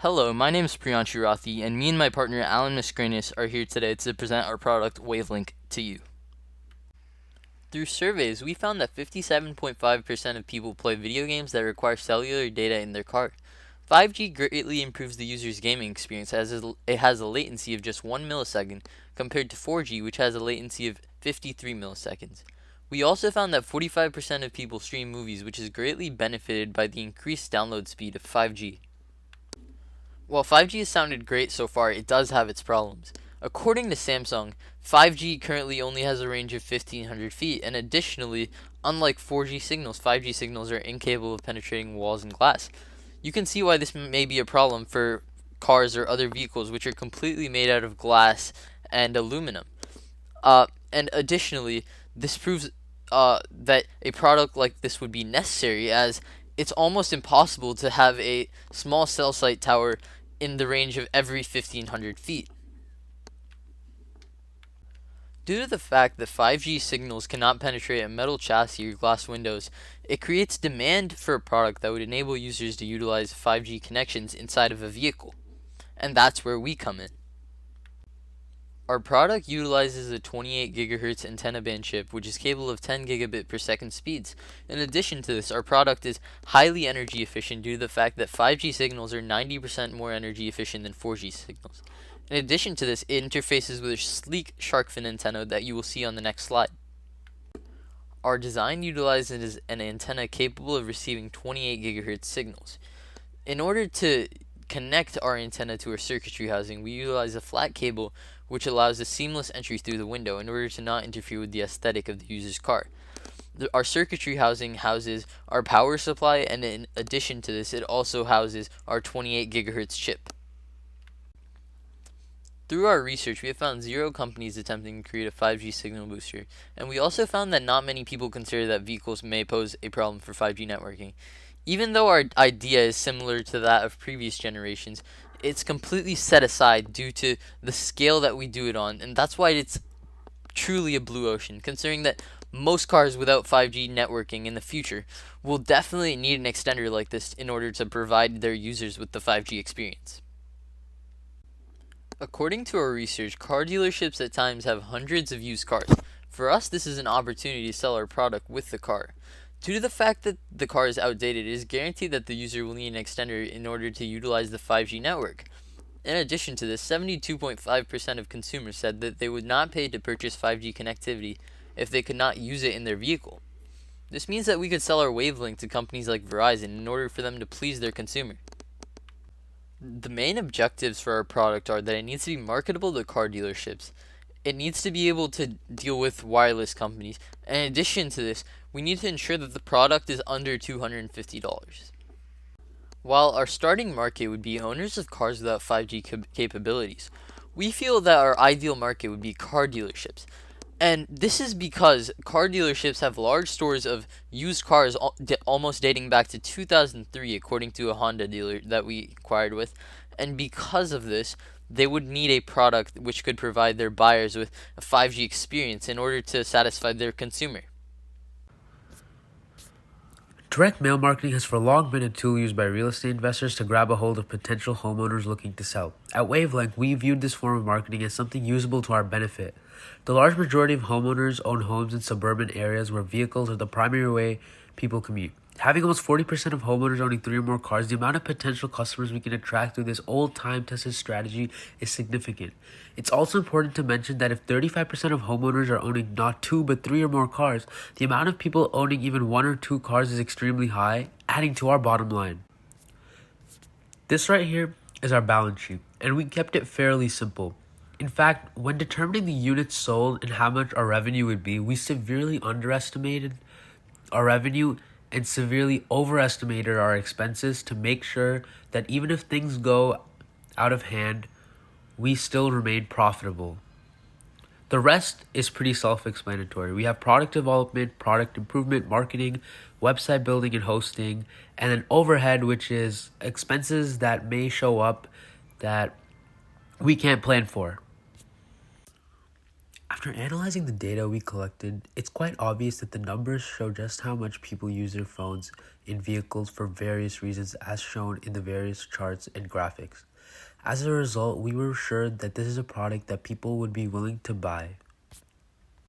Hello, my name is Priyanshu Rathee, and me and my partner Alan Mascrenhas are here today to present our product WaveLink to you. Through surveys, we found that 57.5% of people play video games that require cellular data in their car. 5G greatly improves the user's gaming experience as it has a latency of just 1 millisecond compared to 4G, which has a latency of 53 milliseconds. We also found that 45% of people stream movies, which is greatly benefited by the increased download speed of 5G. While 5G has sounded great so far, it does have its problems. According to Samsung, 5G currently only has a range of 1,500 feet, and additionally, unlike 4G signals, 5G signals are incapable of penetrating walls and glass. You can see why this may be a problem for cars or other vehicles which are completely made out of glass and aluminum. And additionally, this proves that a product like this would be necessary, as it's almost impossible to have a small cell site tower in the range of every 1,500 feet. Due to the fact that 5G signals cannot penetrate a metal chassis or glass windows, it creates demand for a product that would enable users to utilize 5G connections inside of a vehicle. And that's where we come in. Our product utilizes a 28 GHz antenna band chip, which is capable of 10 gigabit per second speeds. In addition to this, our product is highly energy efficient due to the fact that 5G signals are 90% more energy efficient than 4G signals. In addition to this, it interfaces with a sleek shark fin antenna that you will see on the next slide. Our design utilizes an antenna capable of receiving 28 GHz signals. In order to connect our antenna to our circuitry housing, we utilize a flat cable which allows a seamless entry through the window in order to not interfere with the aesthetic of the user's car. Our circuitry housing houses our power supply, and in addition to this, it also houses our 28 GHz chip. Through our research, we have found 0 companies attempting to create a 5G signal booster, and we also found that not many people consider that vehicles may pose a problem for 5G networking. Even though our idea is similar to that of previous generations, it's completely set aside due to the scale that we do it on, and that's why it's truly a blue ocean, considering that most cars without 5G networking in the future will definitely need an extender like this in order to provide their users with the 5G experience. According to our research, car dealerships at times have hundreds of used cars. For us, this is an opportunity to sell our product with the car. Due to the fact that the car is outdated, it is guaranteed that the user will need an extender in order to utilize the 5G network. In addition to this, 72.5% of consumers said that they would not pay to purchase 5G connectivity if they could not use it in their vehicle. This means that we could sell our WaveLink to companies like Verizon in order for them to please their consumer. The main objectives for our product are that it needs to be marketable to car dealerships. It needs to be able to deal with wireless companies. And in addition to this, we need to ensure that the product is under $250. While our starting market would be owners of cars without 5G capabilities, we feel that our ideal market would be car dealerships. And this is because car dealerships have large stores of used cars almost dating back to 2003, according to a Honda dealer that we inquired with. And because of this, they would need a product which could provide their buyers with a 5G experience in order to satisfy their consumer. Direct mail marketing has for long been a tool used by real estate investors to grab a hold of potential homeowners looking to sell. At WaveLink, we viewed this form of marketing as something usable to our benefit. The large majority of homeowners own homes in suburban areas where vehicles are the primary way people commute. Having almost 40% of homeowners owning 3 or more cars, the amount of potential customers we can attract through this old time-tested strategy is significant. It's also important to mention that if 35% of homeowners are owning not 2 but 3 or more cars, the amount of people owning even 1 or 2 cars is extremely high, adding to our bottom line. This right here is our balance sheet, and we kept it fairly simple. In fact, when determining the units sold and how much our revenue would be, we severely underestimated our revenue and severely overestimated our expenses to make sure that even if things go out of hand, we still remain profitable. The rest is pretty self-explanatory. We have product development, product improvement, marketing, website building and hosting, and then overhead, which is expenses that may show up that we can't plan for. After analyzing the data we collected, it's quite obvious that the numbers show just how much people use their phones in vehicles for various reasons as shown in the various charts and graphics. As a result, we were sure that this is a product that people would be willing to buy.